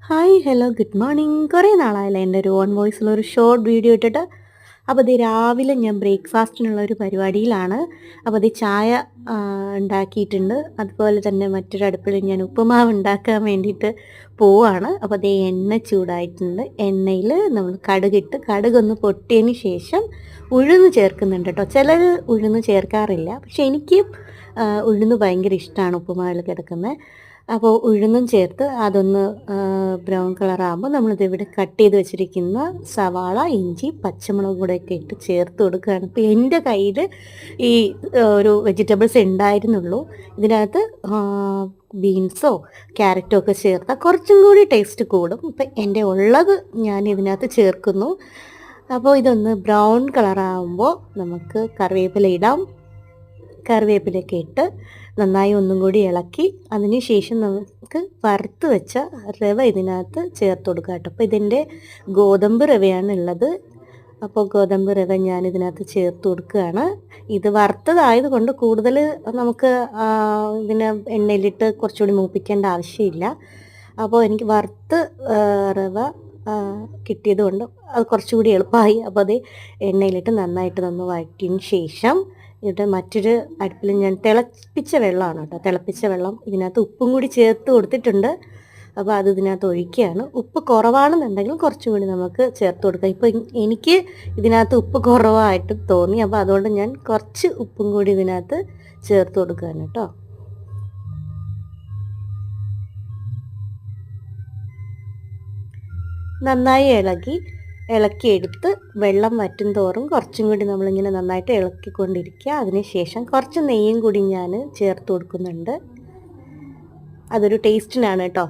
Hi hello good morning. കുറേ നാളായല്ലോ എൻ്റെ ഒരു ഓൺ വോയിസിലൊരു ഷോർട്ട് വീഡിയോ ഇട്ടിട്ട്. അപ്പോൾ ഇത് രാവിലെ ഞാൻ ബ്രേക്ക്ഫാസ്റ്റിനുള്ള ഒരു പരിപാടിയിലാണ്. അപ്പോൾ ഇത് ചായ ഉണ്ടാക്കിയിട്ടുണ്ട്. അതുപോലെ തന്നെ മറ്റൊരു അടുപ്പിൽ ഞാൻ ഉപ്പുമാവ് ഉണ്ടാക്കാൻ വേണ്ടിയിട്ട് പോവാണ്. അപ്പോൾ അതേ എണ്ണ ചൂടായിട്ടുണ്ട്. എണ്ണയിൽ നമ്മൾ കടുകിട്ട് കടുകൊന്ന് പൊട്ടിയതിന് ശേഷം ഉഴുന്ന് ചേർക്കുന്നുണ്ട് കേട്ടോ. ചിലർ ഉഴുന്ന് ചേർക്കാറില്ല, പക്ഷെ എനിക്ക് ഉഴുന്ന് ഭയങ്കര ഇഷ്ടമാണ് ഉപ്പുമാവിൽ കിടക്കുന്നത്. അപ്പോൾ ഉഴുന്നും ചേർത്ത് അതൊന്ന് ബ്രൗൺ കളറാകുമ്പോൾ നമ്മളിതിവിടെ കട്ട് ചെയ്ത് വെച്ചിരിക്കുന്ന സവാള, ഇഞ്ചി, പച്ചമുളക് കൂടെയൊക്കെ ഇട്ട് ചേർത്ത് കൊടുക്കുകയാണ്. ഇപ്പോൾ എൻ്റെ കയ്യിൽ ഈ ഒരു വെജിറ്റബിൾസ് ഉണ്ടായിരുന്നുള്ളൂ. ഇതിനകത്ത് ബീൻസോ ക്യാരറ്റോ ഒക്കെ ചേർത്താൽ കുറച്ചും കൂടി ടേസ്റ്റ് കൂടും. ഇപ്പം എൻ്റെ ഉള്ളത് ഞാൻ ഇതിനകത്ത് ചേർക്കുന്നു. അപ്പോൾ ഇതൊന്ന് ബ്രൗൺ കളറാകുമ്പോൾ നമുക്ക് കറിവേപ്പില ഇടാം. കറിവേപ്പിലയൊക്കെ ഇട്ട് നന്നായി ഒന്നും കൂടി ഇളക്കി അതിന് ശേഷം നമുക്ക് വറുത്ത് വെച്ച റവ ഇതിനകത്ത് ചേർത്ത് കൊടുക്കുക കേട്ടോ. അപ്പോൾ ഇതിൻ്റെ ഗോതമ്പ് റവയാണ് ഉള്ളത്. അപ്പോൾ ഗോതമ്പ് റവ ഞാൻ ഇതിനകത്ത് ചേർത്ത് കൊടുക്കുകയാണ്. ഇത് വറുത്തതായത് കൊണ്ട് കൂടുതൽ നമുക്ക് ഇതിനെ എണ്ണയിലിട്ട് കുറച്ചുകൂടി മൂപ്പിക്കേണ്ട ആവശ്യമില്ല. അപ്പോൾ എനിക്ക് വറുത്ത് റവ കിട്ടിയത് കൊണ്ട് അത് കുറച്ചുകൂടി എളുപ്പമായി. അപ്പോൾ അത് എണ്ണയിലിട്ട് നന്നായിട്ട് ഒന്ന് വഴറ്റിയതിന് ശേഷം ഇവിടെ മറ്റൊരു അടുപ്പിൽ ഞാൻ തിളപ്പിച്ച വെള്ളമാണ് കേട്ടോ. തിളപ്പിച്ച വെള്ളം ഇതിനകത്ത് ഉപ്പും കൂടി ചേർത്ത് കൊടുത്തിട്ടുണ്ട്. അപ്പോൾ അത് ഇതിനകത്ത് ഒഴിക്കുകയാണ്. ഉപ്പ് കുറവാണെന്നുണ്ടെങ്കിൽ കുറച്ചും കൂടി നമുക്ക് ചേർത്ത് കൊടുക്കാം. ഇപ്പോൾ എനിക്ക് ഇതിനകത്ത് ഉപ്പ് കുറവായിട്ട് തോന്നി, അപ്പോൾ അതുകൊണ്ട് ഞാൻ കുറച്ച് ഉപ്പും കൂടി ഇതിനകത്ത് ചേർത്ത് കൊടുക്കുകയാണ് കേട്ടോ. നന്നായി ഇളക്കിയെടുത്ത് വെള്ളം വറ്റും തോറും കുറച്ചും കൂടി നമ്മളിങ്ങനെ നന്നായിട്ട് ഇളക്കിക്കൊണ്ടിരിക്കുക. അതിനുശേഷം കുറച്ച് നെയ്യും കൂടി ഞാൻ ചേർത്ത് കൊടുക്കുന്നുണ്ട്. അതൊരു ടേസ്റ്റിനാണ് കേട്ടോ.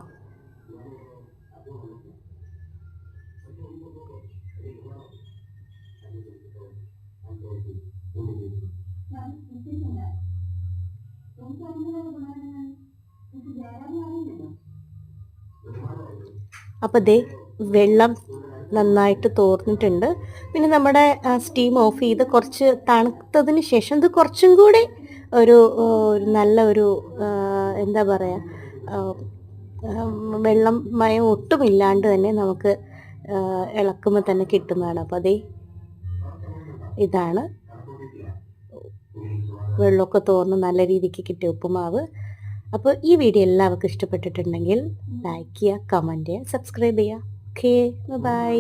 അപ്പോൾ ദേ വെള്ളം നന്നായിട്ട് തോർന്നിട്ടുണ്ട്. പിന്നെ നമ്മുടെ സ്റ്റീം ഓഫ് ചെയ്ത് കുറച്ച് തണുത്തതിന് ശേഷം ഇത് കുറച്ചും കൂടി ഒരു നല്ല ഒരു എന്താ പറയുക, വെള്ളം മയം ഒട്ടുമില്ലാണ്ട് തന്നെ നമുക്ക് ഇളക്കുമ്പോൾ തന്നെ കിട്ടുന്നതാണ്. അപ്പോൾ അതേ ഇതാണ് വെള്ളമൊക്കെ തോർന്ന് നല്ല രീതിക്ക് കിട്ടിയ ഉപ്പുമാവ്. അപ്പോൾ ഈ വീഡിയോ എല്ലാവർക്കും ഇഷ്ടപ്പെട്ടിട്ടുണ്ടെങ്കിൽ ലൈക്ക് ചെയ്യുക, കമൻറ്റ് ചെയ്യുക, സബ്സ്ക്രൈബ് ചെയ്യുക. Okay, by.